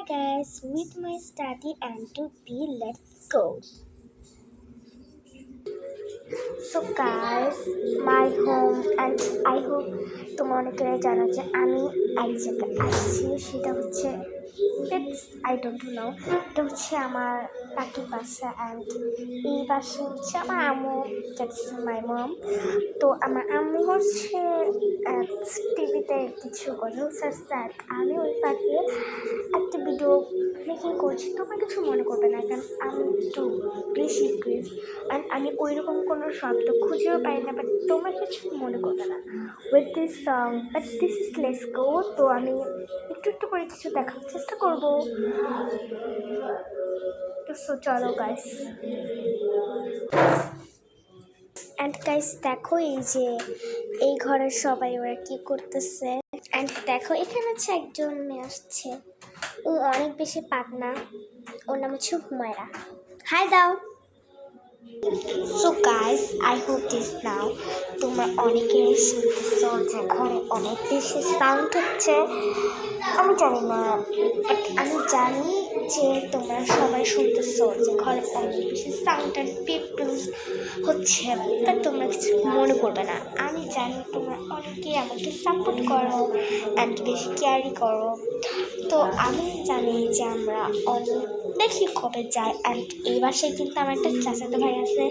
guys, with my study and to be, let's go. So guys, my home and I hope তোমরা অনেকেই জানো যে আমি এক জায়গায় আসছি, সেটা হচ্ছে I don't know, এটা হচ্ছে আমার কাকির বাসা অ্যান্ড এই বাসা হচ্ছে আমার আম্মু, দ্যাটস মাই মম। তো আমার আম্মু হচ্ছে টিভিতে কিছু গজলস আসছে, আমি ওই পাখি একটা ভিডিও মেকিং করছি। তোমরা কিছু মনে করবে না, কারণ আমি একটু বেশি ক্রিজ অ্যান্ড আমি ওই রকম কোনো শব্দ খুঁজেও পাই না, বাট তোমরা কিছু মনে করবে না with this song. But this is let's go. তো আমি একটু করে কিছু দেখার চেষ্টা করবো। তো সো চলো গাইস। অ্যান্ড গাইস দেখো, এই যে এই ঘরের সবাই ওরা কি করতেছে। অ্যান্ড দেখো এখানে হচ্ছে একজন মেয়ে আসছে, ও অনেক বেশি পাকনা, ওর নাম হচ্ছে হুমায়রা। হাই দাও। So guys, I hope this now তোমরা অনেকে শুনতেছ যে ঘরে অনেক বেশি সাউন্ড হচ্ছে। আমি জানি না, বাট আমি জানি যে তোমরা সবাই শুনতেছ যে ঘরে অনেক বেশি সাউন্ড অ্যান্ড পিপলস হচ্ছে, তা তোমরা কিছু মনে করবে না। আমি জানি তোমরা অনেকে আমাকে সাপোর্ট করো অ্যান্ড বেশি কেয়ারি করো। তো আমি জানি যে আমরা অনেক দেখি কবে যাই। অ্যান্ড এই বাসায় কিন্তু আমার একটা চাচাতো ভাই আছে,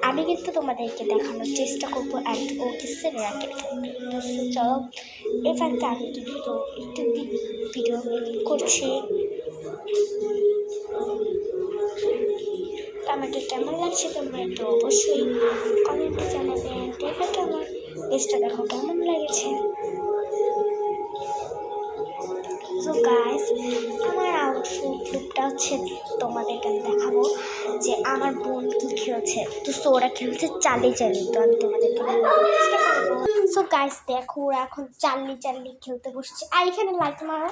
আমি কিন্তু তোমাদেরকে দেখানোর চেষ্টা করবো। অ্যান্ড ও কিসে র্যাকেট খেলবে। তো চলো, এবারটা আমি কিন্তু একটু ভিডিও করছি। আমাকে কেমন লাগছে তোমরা একটু অবশ্যই কমেন্টে জানাবে। অ্যান্ড এবারটা আমার বেস্টটা দেখো কেমন লেগেছে। সো গাইস, আমার আউটফিট লুকটা হচ্ছে তোমাদেরকে আমি দেখাবো যে আমার বোন কী খেলছে। তো ওরা খেলছে চালি। তো আমি তোমাদেরকে চেষ্টা করবো। সো গাইস দেখো, ওরা এখন চালি খেলতে বসছে। আর এখানে লাইট মার।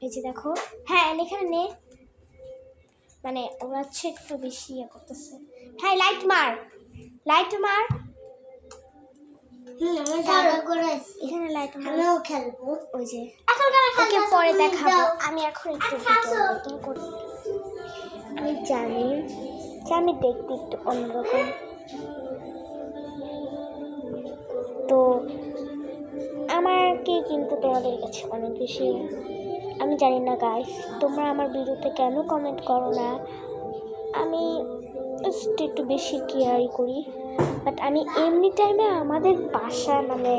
এই যে দেখো, হ্যাঁ এখানে নে, মানে ওরা হচ্ছে একটু বেশি ইয়ে করতেছে। হ্যাঁ লাইট মার। এখানে লাইট আমিও খেলবো। ওই যে ওকে পরে দেখাবো। আমি এখন একটু ভিডিও করি। আমি জানি যে আমি দেখতে একটু অন্যরকম, তো আমাকে কিন্তু তোমাদের কাছে অনেক বেশি, আমি জানি না গাইস তোমরা আমার ভিডিওতে কেন কমেন্ট করো না। আমি একটু বেশি কেয়ারই করি, বাট আমি এমনি টাইমে আমাদের বাসা মানে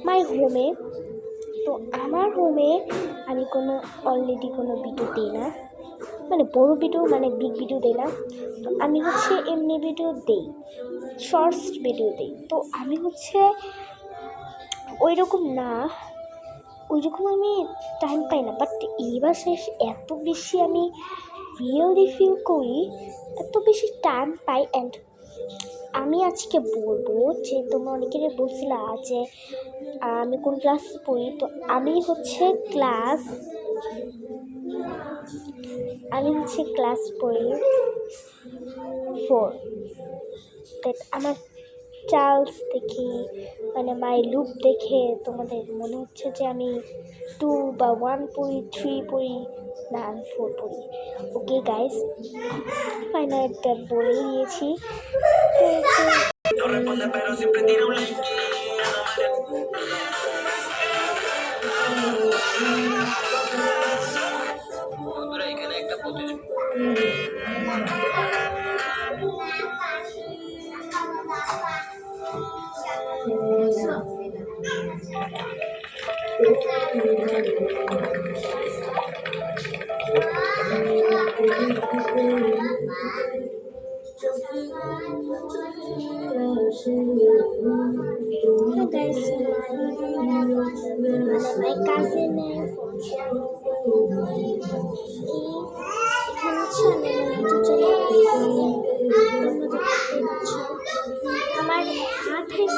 মাই হোমে, তো আমার হোমে আমি অলরেডি কোনো ভিডিও দিই না, মানে বড় ভিডিও মানে বিগ ভিডিও দিই না। তো আমি হচ্ছে এমনি ভিডিও দিই, শর্টস ভিডিও দিই। তো আমি হচ্ছে ওই রকম আমি টাইম পাই না। বাট এইবার শেষ এত বেশি আমি রিয়েলি ফিল করি, এত বেশি টাইম পাই। অ্যান্ড আমি আজকে বলবো যে তোমরা অনেকেরই বলছিলা যে আমি কোন ক্লাস পড়ি। তো আমি হচ্ছে ক্লাস পড়ি 4। আমার চার্লস দেখি, মানে মাই লুক দেখে তোমাদের মনে হচ্ছে যে আমি 2 বা 1 পড়ি, 3 পড়ি, না আমি 4 পড়ি। ওকে গাইস, ফাইনালটা বলে দিয়েছি। Hello guys, my cousin এখানে হচ্ছে আমার 28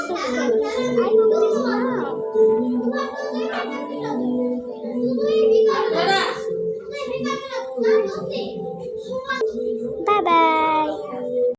Bye bye.